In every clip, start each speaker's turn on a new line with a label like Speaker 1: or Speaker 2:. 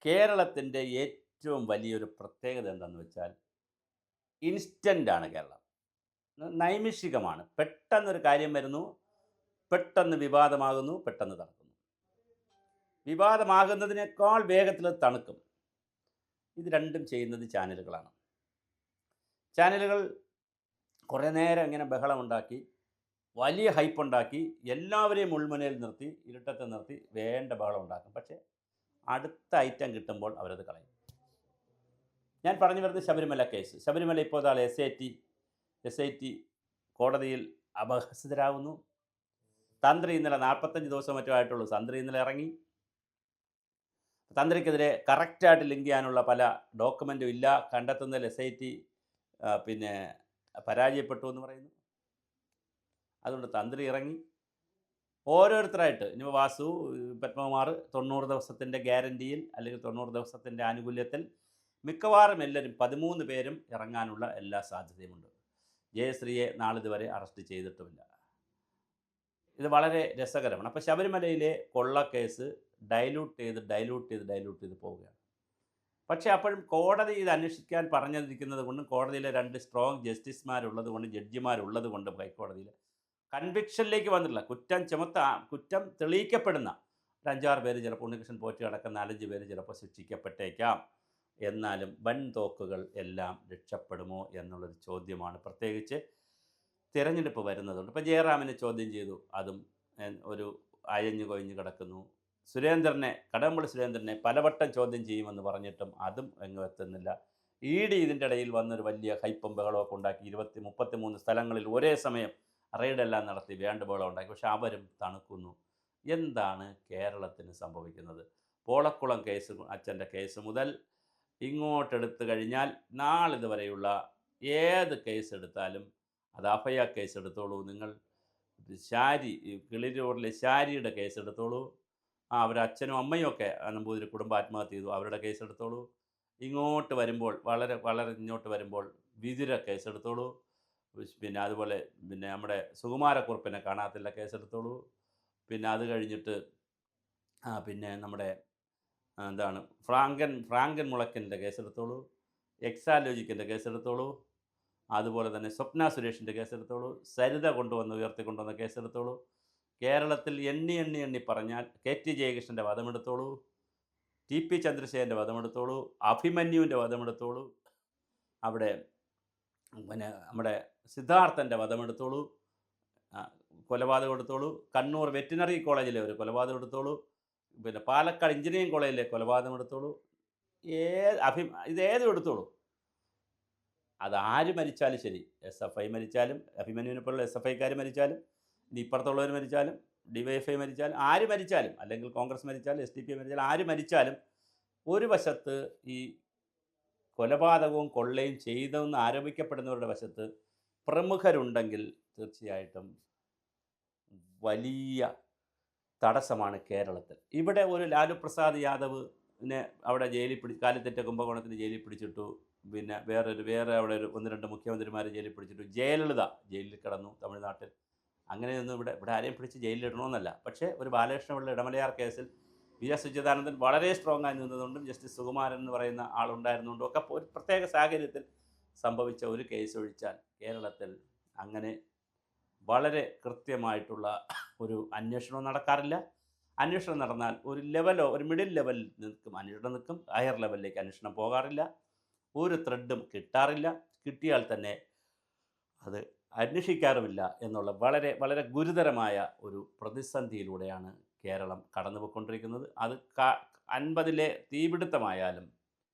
Speaker 1: കേരളത്തിൻ്റെ ഏറ്റവും വലിയൊരു പ്രത്യേകത എന്താണെന്ന് വെച്ചാൽ ഇൻസ്റ്റൻ്റാണ് കേരളം. നൈമിഷികമാണ്. പെട്ടെന്നൊരു കാര്യം വരുന്നു, പെട്ടെന്ന് വിവാദമാകുന്നു, പെട്ടെന്ന് തണുക്കുന്നു. വിവാദമാകുന്നതിനേക്കാൾ വേഗത്തിൽ അത് തണുക്കും. ഇത് രണ്ടും ചെയ്യുന്നത് ചാനലുകളാണ്. ചാനലുകൾ കുറേ നേരം ഇങ്ങനെ ബഹളമുണ്ടാക്കി, വലിയ ഹൈപ്പുണ്ടാക്കി, എല്ലാവരെയും മുൾമുനയിൽ നിർത്തി, ഇരുട്ടത്ത് നിർത്തി വേണ്ട ബഹളം ഉണ്ടാക്കും. പക്ഷേ അടുത്ത ഐറ്റം കിട്ടുമ്പോൾ അവരത് കളയും. ഞാൻ പറഞ്ഞു വരുന്നത് ശബരിമല കേസ്. ശബരിമല ഇപ്പോൾ ഇതാ എസ് ഐ ടി കോടതിയിൽ അപഹസിതരാകുന്നു. തന്ത്രി ഇന്നലെ 45 ദിവസം മറ്റോ ആയിട്ടുള്ളൂ. തന്ത്രി ഇന്നലെ ഇറങ്ങി. തന്ത്രിക്കെതിരെ കറക്റ്റായിട്ട് ലിങ്ക് ചെയ്യാനുള്ള പല ഡോക്യുമെൻറ്റും ഇല്ല, കണ്ടെത്തുന്നതിൽ എസ്.ഐ.ടി പിന്നെ പരാജയപ്പെട്ടു എന്ന് പറയുന്നു. അതുകൊണ്ട് തന്ത്രി ഇറങ്ങി. ഓരോരുത്തരായിട്ട് ഇനി വാസു, പത്മകുമാർ 90 ദിവസത്തിൻ്റെ ഗ്യാരൻറ്റിയിൽ അല്ലെങ്കിൽ 90 ദിവസത്തിൻ്റെ ആനുകൂല്യത്തിൽ മിക്കവാറും എല്ലാവരും 13 പേരും ഇറങ്ങാനുള്ള എല്ലാ സാധ്യതയുമുണ്ട്. ജയശ്രീയെ നാളിതുവരെ അറസ്റ്റ് ചെയ്തിട്ടുമില്ല. ഇത് വളരെ രസകരമാണ്. അപ്പോൾ ശബരിമലയിലെ കൊള്ളക്കേസ് ഡൈല്യൂട്ട് ചെയ്ത് പോവുകയാണ്. പക്ഷേ അപ്പോഴും കോടതി ഇത് അന്വേഷിക്കാൻ പറഞ്ഞിരിക്കുന്നത് കൊണ്ടും കോടതിയിലെ 2 സ്ട്രോങ് ജസ്റ്റിസുമാരുള്ളത് കൊണ്ടും ജഡ്ജിമാരുള്ളത് കൊണ്ടും ഹൈക്കോടതിയിൽ കൺവിക്ഷനിലേക്ക് വന്നിട്ടില്ല. കുറ്റം തെളിയിക്കപ്പെടുന്ന ഒരു 5-6 പേര്, ചിലപ്പോൾ ഉണ്ണികൃഷ്ണൻ പോറ്റി അടക്കം 4-5 പേര് ചിലപ്പോൾ ശിക്ഷിക്കപ്പെട്ടേക്കാം. എന്നാലും വൻതോക്കുകൾ എല്ലാം രക്ഷപ്പെടുമോ എന്നുള്ളൊരു ചോദ്യമാണ്. പ്രത്യേകിച്ച് തിരഞ്ഞെടുപ്പ് വരുന്നതുകൊണ്ട്. ഇപ്പോൾ ജയറാമിനെ ചോദ്യം ചെയ്തു, അതും ഒരു അയഞ്ഞു കൊഴിഞ്ഞു കിടക്കുന്നു. കടകംപള്ളി സുരേന്ദ്രനെ പലവട്ടം ചോദ്യം ചെയ്യുമെന്ന് പറഞ്ഞിട്ടും അതും എങ്ങും എത്തുന്നില്ല. ഇ.ഡി. ഇതിൻ്റെ ഇടയിൽ വന്നൊരു വലിയ ഹൈപ്പും ബഹളമൊക്കെ ഉണ്ടാക്കി. 33 സ്ഥലങ്ങളിൽ ഒരേ സമയം റെയ്ഡെല്ലാം നടത്തി വേണ്ട ബഹളം ഉണ്ടാക്കി. പക്ഷെ അവരും തണുക്കുന്നു. എന്താണ് കേരളത്തിന് സംഭവിക്കുന്നത്? പോളക്കുളം കേസ്, അച്ഛൻ്റെ കേസ് മുതൽ ഇങ്ങോട്ടെടുത്തു കഴിഞ്ഞാൽ നാളിതുവരെയുള്ള ഏത് കേസ് എടുത്താലും, അത് അഭയ കേസ് എടുത്തോളൂ, നിങ്ങൾ കിളിരൂരിലെ ശാരിയുടെ കേസ് എടുത്തോളൂ, അവരുടെ അച്ഛനും അമ്മയും ഒക്കെ നമ്പൂതിരി കുടുംബം ആത്മഹത്യ ചെയ്തു, അവരുടെ കേസ് എടുത്തോളൂ. ഇങ്ങോട്ട് വരുമ്പോൾ വളരെ വളരെ ഇങ്ങോട്ട് വരുമ്പോൾ വിതുര കേസെടുത്തോളൂ. പിന്നെ അതുപോലെ നമ്മുടെ സുകുമാരക്കുറുപ്പിനെ കാണാത്തില്ല കേസെടുത്തോളൂ. പിന്നെ അത് കഴിഞ്ഞിട്ട് പിന്നെ നമ്മുടെ എന്താണ് ഫ്രാങ്കൻ മുളയ്ക്കലിൻ്റെ കേസെടുത്തോളൂ. എക്സാലോജിക്കിൻ്റെ കേസെടുത്തോളൂ. അതുപോലെ തന്നെ സ്വപ്ന സുരേഷിൻ്റെ കേസെടുത്തോളൂ. സരിത ഉയർത്തിക്കൊണ്ടുവന്ന കേസെടുത്തോളൂ. കേരളത്തിൽ എണ്ണി പറഞ്ഞാൽ കെ.ടി. ജയകൃഷ്ണൻ്റെ വധമെടുത്തോളൂ, ടി.പി. ചന്ദ്രശേഖരൻ്റെ വധമെടുത്തോളൂ, അഭിമന്യുവിൻ്റെ വധമെടുത്തോളൂ, അവിടെ നമ്മുടെ സിദ്ധാർത്ഥൻ്റെ വധമെടുത്തോളൂ, കൊലപാതകം എടുത്തോളൂ, കണ്ണൂർ വെറ്റിനറി കോളേജിലെ ഒരു കൊലപാതകം എടുത്തോളൂ, പിന്നെ പാലക്കാട് എഞ്ചിനീയറിംഗ് കോളേജിലെ കൊലപാതകം എടുത്തോളൂ, ഇതേതും എടുത്തോളൂ. അതാര് മരിച്ചാലും ശരി, SFI മരിച്ചാലും, അഭിമന്യുവിനെ പോലുള്ള SFIക്കാർ മരിച്ചാലും, ഇനി ഇപ്പുറത്തുള്ളവർ മരിച്ചാലും, DYFI മരിച്ചാലും, ആര് മരിച്ചാലും, അല്ലെങ്കിൽ കോൺഗ്രസ് മരിച്ചാലും, SDP മരിച്ചാലും, ആര് മരിച്ചാലും, ഒരു വശത്ത് ഈ കൊലപാതകവും കൊള്ളയും ചെയ്തെന്ന് ആരോപിക്കപ്പെടുന്നവരുടെ വശത്ത് പ്രമുഖരുണ്ടെങ്കിൽ തീർച്ചയായിട്ടും വലിയ തടസ്സമാണ് കേരളത്തിൽ. ഇവിടെ ഒരു ലാലു പ്രസാദ് യാദവിനെ അവിടെ കാലിത്തെറ്റ കുംഭകോണത്തിന് ജയിലിൽ പിടിച്ചിട്ടു. പിന്നെ വേറെ അവിടെ ഒരു 1-2 മുഖ്യമന്ത്രിമാരെ ജയിലിൽ പിടിച്ചിട്ടു. ജയലളിത ജയിലിൽ കിടന്നു തമിഴ്നാട്ടിൽ. അങ്ങനെയൊന്നും ഇവിടെ ആരെയും പിടിച്ച് ജയിലിലിടണമെന്നല്ല. പക്ഷേ ഒരു ബാലകൃഷ്ണപിള്ള ഇടമലയാർ കേസിൽ V.S. അച്യുതാനന്ദൻ വളരെ സ്ട്രോങ് ആയി നിന്നതുകൊണ്ടും ജസ്റ്റിസ് സുകുമാരൻ എന്ന് പറയുന്ന ആളുണ്ടായിരുന്നുകൊണ്ടും ഒക്കെ ഒരു പ്രത്യേക സാഹചര്യത്തിൽ സംഭവിച്ച ഒരു കേസ് ഒഴിച്ചാൽ കേരളത്തിൽ അങ്ങനെ വളരെ കൃത്യമായിട്ടുള്ള ഒരു അന്വേഷണവും നടക്കാറില്ല. അന്വേഷണം നടന്നാൽ ഒരു മിഡിൽ ലെവലിൽ അന്വേഷണം നിൽക്കും. ഹയർ ലെവലിലേക്ക് അന്വേഷണം പോകാറില്ല. ഒരു ത്രെഡും കിട്ടാറില്ല. കിട്ടിയാൽ തന്നെ അത് അന്വേഷിക്കാറുമില്ല എന്നുള്ള വളരെ വളരെ ഗുരുതരമായ ഒരു പ്രതിസന്ധിയിലൂടെയാണ് കേരളം കടന്നുപോയിക്കൊണ്ടിരിക്കുന്നത്. അത് 50-ലെ തീപിടുത്തമായാലും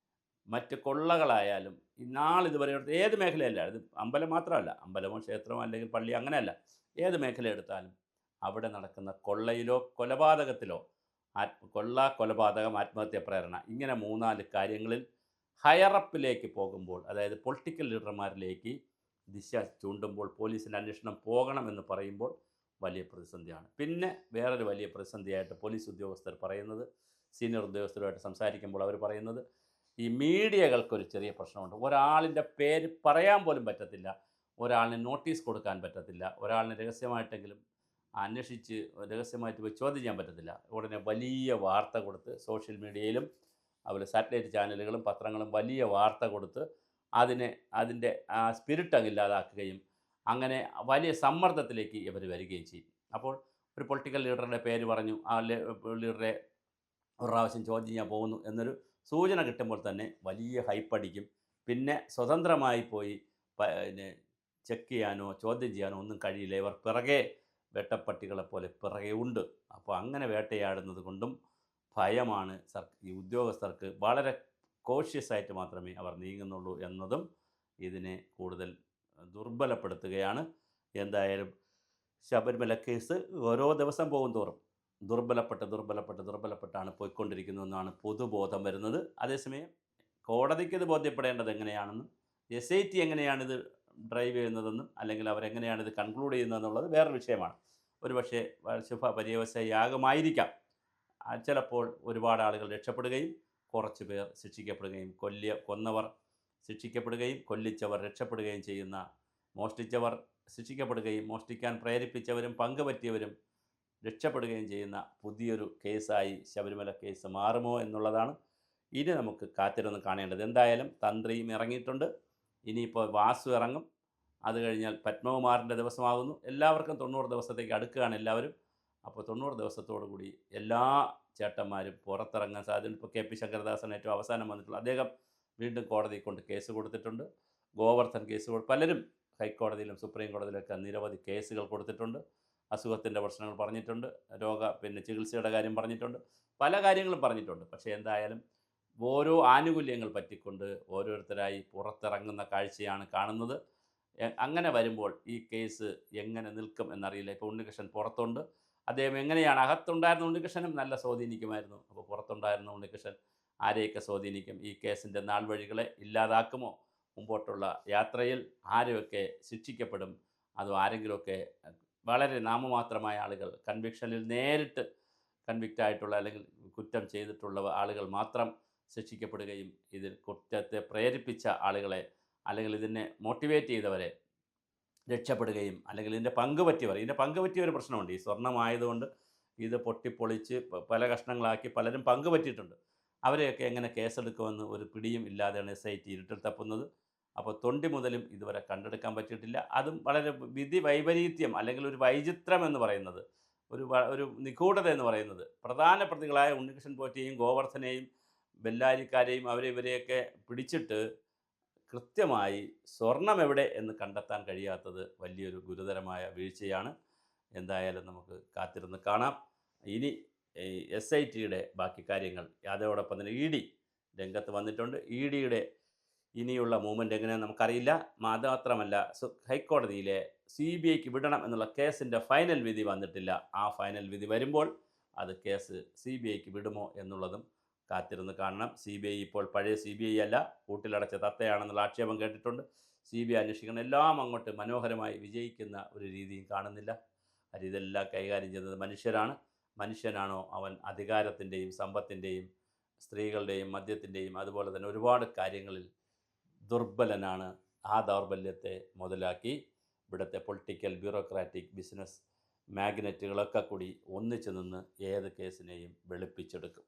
Speaker 1: മറ്റ് കൊള്ളകളായാലും നാളിതുവരെ ഏത് മേഖലയല്ല, അത് അമ്പലം മാത്രമല്ല, അമ്പലമോ ക്ഷേത്രമോ അല്ലെങ്കിൽ പള്ളി അങ്ങനെയല്ല, ഏത് മേഖല എടുത്താലും അവിടെ നടക്കുന്ന കൊള്ളയിലോ കൊലപാതകത്തിലോ കൊലപാതകം, ആത്മഹത്യ പ്രേരണ, ഇങ്ങനെ 3-4 കാര്യങ്ങളിൽ ഹയറപ്പിലേക്ക് പോകുമ്പോൾ, അതായത് പൊളിറ്റിക്കൽ ലീഡർമാരിലേക്ക് ദിശ ചൂണ്ടുമ്പോൾ, പോലീസിൻ്റെ അന്വേഷണം പോകണമെന്ന് പറയുമ്പോൾ വലിയ പ്രതിസന്ധിയാണ്. പിന്നെ വേറൊരു വലിയ പ്രതിസന്ധിയായിട്ട് പോലീസ് ഉദ്യോഗസ്ഥർ പറയുന്നത്, സീനിയർ ഉദ്യോഗസ്ഥരുമായിട്ട് സംസാരിക്കുമ്പോൾ അവർ പറയുന്നത്, ഈ മീഡിയകൾക്കൊരു ചെറിയ പ്രശ്നമുണ്ട്. ഒരാളിൻ്റെ പേര് പറയാൻ പോലും പറ്റത്തില്ല, ഒരാളിന് നോട്ടീസ് കൊടുക്കാൻ പറ്റത്തില്ല, ഒരാളിന് രഹസ്യമായിട്ടെങ്കിലും രഹസ്യമായിട്ട് പോയി ചോദ്യം ചെയ്യാൻ പറ്റത്തില്ല. ഉടനെ വലിയ വാർത്ത കൊടുത്ത് സോഷ്യൽ മീഡിയയിലും അതുപോലെ സാറ്റലൈറ്റ് ചാനലുകളും പത്രങ്ങളും വലിയ വാർത്ത കൊടുത്ത് അതിൻ്റെ ആ സ്പിരിറ്റ് അങ്ങ് ഇല്ലാതാക്കുകയും അങ്ങനെ വലിയ സമ്മർദ്ദത്തിലേക്ക് ഇവർ വരികയും ചെയ്യും. അപ്പോൾ ഒരു പൊളിറ്റിക്കൽ ലീഡറുടെ പേര് പറഞ്ഞു, ആ ലീഡറെ ഒരു പ്രാവശ്യം ചോദ്യം ചെയ്യാൻ പോകുന്നു എന്നൊരു സൂചന കിട്ടുമ്പോൾ തന്നെ വലിയ ഹൈപ്പടിക്കും. പിന്നെ സ്വതന്ത്രമായി പോയി പിന്നെ ചെക്ക് ചെയ്യാനോ ചോദ്യം ചെയ്യാനോ ഒന്നും കഴിയില്ല. ഇവർ പിറകെ വേട്ടപ്പട്ടികളെപ്പോലെ പിറകെ ഉണ്ട്. അപ്പോൾ അങ്ങനെ വേട്ടയാടുന്നത് കൊണ്ടും ഭയമാണ് ഈ ഉദ്യോഗസ്ഥർക്ക്. വളരെ കോഷ്യസ് ആയിട്ട് മാത്രമേ അവർ നീങ്ങുന്നുള്ളൂ എന്നതും ഇതിനെ കൂടുതൽ ദുർബലപ്പെടുത്തുകയാണ്. എന്തായാലും ശബരിമല കേസ് ഓരോ ദിവസം പോകും തോറും ദുർബലപ്പെട്ടാണ് പോയിക്കൊണ്ടിരിക്കുന്നതെന്നാണ് പൊതുബോധം വരുന്നത്. അതേസമയം കോടതിക്ക് ഇത് ബോധ്യപ്പെടേണ്ടത് എങ്ങനെയാണെന്നും SIT എങ്ങനെയാണിത് ഡ്രൈവ് ചെയ്യുന്നതെന്നും അല്ലെങ്കിൽ അവരെങ്ങനെയാണിത് കൺക്ലൂഡ് ചെയ്യുന്നതെന്നുള്ളത് വേറൊരു വിഷയമാണ്. ഒരുപക്ഷെ ശുഭ പര്യവസായമാകുമായിരിക്കാം. ചിലപ്പോൾ ഒരുപാട് ആളുകൾ രക്ഷപ്പെടുകയും കുറച്ച് പേർ ശിക്ഷിക്കപ്പെടുകയും കൊന്നവർ ശിക്ഷിക്കപ്പെടുകയും കൊല്ലിച്ചവർ രക്ഷപ്പെടുകയും ചെയ്യുന്ന, മോഷ്ടിച്ചവർ ശിക്ഷിക്കപ്പെടുകയും മോഷ്ടിക്കാൻ പ്രേരിപ്പിച്ചവരും പങ്കുപറ്റിയവരും രക്ഷപ്പെടുകയും ചെയ്യുന്ന പുതിയൊരു കേസായി ശബരിമല കേസ് മാറുമോ എന്നുള്ളതാണ് ഇനി നമുക്ക് കാത്തിരുന്ന് കാണേണ്ടത്. എന്തായാലും തന്ത്രിയും ഇറങ്ങിയിട്ടുണ്ട്. ഇനിയിപ്പോൾ വാസു ഇറങ്ങും. അത് കഴിഞ്ഞാൽ പത്മകുമാറിൻ്റെ ദിവസമാകുന്നു. എല്ലാവർക്കും 90 ദിവസത്തേക്ക് അടുക്കുകയാണ് എല്ലാവരും. അപ്പോൾ 90 ദിവസത്തോടു കൂടി എല്ലാ ചേട്ടന്മാരും പുറത്തിറങ്ങാൻ സാധ്യത. ഇപ്പോൾ KP ശങ്കരദാസൻ ഏറ്റവും അവസാനം വന്നിട്ടുള്ള അദ്ദേഹം വീണ്ടും കോടതിയിൽ കൊണ്ട് കേസ് കൊടുത്തിട്ടുണ്ട്. ഗോവർദ്ധൻ കേസ് പലരും ഹൈക്കോടതിയിലും സുപ്രീം കോടതിയിലൊക്കെ നിരവധി കേസുകൾ കൊടുത്തിട്ടുണ്ട്. അസുഖത്തിൻ്റെ പ്രശ്നങ്ങൾ പറഞ്ഞിട്ടുണ്ട്, ചികിത്സയുടെ കാര്യം പറഞ്ഞിട്ടുണ്ട്, പല കാര്യങ്ങളും പറഞ്ഞിട്ടുണ്ട്. പക്ഷേ എന്തായാലും ഓരോ ആനുകൂല്യങ്ങൾ പറ്റിക്കൊണ്ട് ഓരോരുത്തരായി പുറത്തിറങ്ങുന്ന കാഴ്ചയാണ് കാണുന്നത്. അങ്ങനെ വരുമ്പോൾ ഈ കേസ് എങ്ങനെ നിൽക്കും എന്നറിയില്ല. ഇപ്പോൾ ഉണ്ണികൃഷ്ണൻ പുറത്തുണ്ട്. അദ്ദേഹം എങ്ങനെയാണ്, അകത്തുണ്ടായിരുന്ന ഉണ്ണികൃഷ്ണനും നല്ല സ്വാധീനിക്കുമായിരുന്നു. അപ്പോൾ പുറത്തുണ്ടായിരുന്ന ഉണ്ണികൃഷ്ണൻ ആരെയൊക്കെ സ്വാധീനിക്കും? ഈ കേസിൻ്റെ നാൾ വഴികളെ ഇല്ലാതാക്കുമോ? മുമ്പോട്ടുള്ള യാത്രയിൽ ആരെയൊക്കെ ശിക്ഷിക്കപ്പെടും? അതോ ആരെങ്കിലുമൊക്കെ വളരെ നാമമാത്രമായ ആളുകൾ, കൺവിക്ഷനിൽ നേരിട്ട് കൺവിക്റ്റ് ആയിട്ടുള്ള അല്ലെങ്കിൽ കുറ്റം ചെയ്തിട്ടുള്ള ആളുകൾ മാത്രം ശിക്ഷിക്കപ്പെടുകയും ഇതിൽ കുറ്റത്തെ പ്രേരിപ്പിച്ച ആളുകളെ അല്ലെങ്കിൽ ഇതിനെ മോട്ടിവേറ്റ് ചെയ്തവരെ രക്ഷപ്പെടുകയും അല്ലെങ്കിൽ ഇതിൻ്റെ പങ്കുപറ്റിയവർ പ്രശ്നമുണ്ട്. ഈ സ്വർണ്ണമായതുകൊണ്ട് ഇത് പൊട്ടിപ്പൊളിച്ച് പല കഷ്ണങ്ങളാക്കി പലരും പങ്കുപറ്റിയിട്ടുണ്ട്. അവരെയൊക്കെ എങ്ങനെ കേസെടുക്കുമെന്ന് ഒരു പിടിയും ഇല്ലാതെയാണ് SIT ഇരുട്ടിൽ തപ്പുന്നത്. അപ്പോൾ തൊണ്ടി മുതലും ഇതുവരെ കണ്ടെടുക്കാൻ പറ്റിയിട്ടില്ല. അതും വളരെ വിധി വൈപരീത്യം അല്ലെങ്കിൽ ഒരു വൈചിത്രം എന്ന് പറയുന്നത്, ഒരു നിഗൂഢത എന്ന് പറയുന്നത്, പ്രധാന പ്രതികളായ ഉണ്ണികൃഷ്ണൻ പോറ്റിയെയും ഗോവർദ്ധനെയും ബെല്ലാരിക്കാരെയും ഇവരെയൊക്കെ പിടിച്ചിട്ട് കൃത്യമായി സ്വർണം എവിടെ എന്ന് കണ്ടെത്താൻ കഴിയാത്തത് വലിയൊരു ഗുരുതരമായ വീഴ്ചയാണ്. എന്തായാലും നമുക്ക് കാത്തിരുന്ന് കാണാം. ഇനി SITയുടെ ബാക്കി കാര്യങ്ങൾ. അതോടൊപ്പം തന്നെ ED രംഗത്ത് വന്നിട്ടുണ്ട്. EDയുടെ ഇനിയുള്ള മൂവ്മെൻറ്റ് എങ്ങനെയാണെന്ന് നമുക്കറിയില്ല. മാത്രമല്ല ഹൈക്കോടതിയിലെ CBIക്ക് വിടണം എന്നുള്ള കേസിൻ്റെ ഫൈനൽ വിധി വന്നിട്ടില്ല. ആ ഫൈനൽ വിധി വരുമ്പോൾ അത് കേസ് CBIക്ക് വിടുമോ എന്നുള്ളതും കാത്തിരുന്ന് കാണണം. CBI ഇപ്പോൾ പഴയ CBI അല്ല, കൂട്ടിലടച്ച തത്തയാണെന്നുള്ള ആക്ഷേപം കേട്ടിട്ടുണ്ട്. CBI അന്വേഷിക്കണം. എല്ലാം അങ്ങോട്ട് മനോഹരമായി വിജയിക്കുന്ന ഒരു രീതിയും കാണുന്നില്ല. ഇതെല്ലാം കൈകാര്യം ചെയ്യുന്നത് മനുഷ്യനാണോ അവൻ അധികാരത്തിൻ്റെയും സമ്പത്തിൻ്റെയും സ്ത്രീകളുടെയും മദ്യത്തിൻ്റെയും അതുപോലെ തന്നെ ഒരുപാട് കാര്യങ്ങളിൽ ദുർബലനാണ്. ആ ദൗർബല്യത്തെ മുതലാക്കി ഇവിടുത്തെ പൊളിറ്റിക്കൽ ബ്യൂറോക്രാറ്റിക് ബിസിനസ് മാഗ്നറ്റുകളൊക്കെ കൂടി ഒന്നിച്ചു നിന്ന് ഏത് കേസിനെയും വെളുപ്പിച്ചെടുക്കും.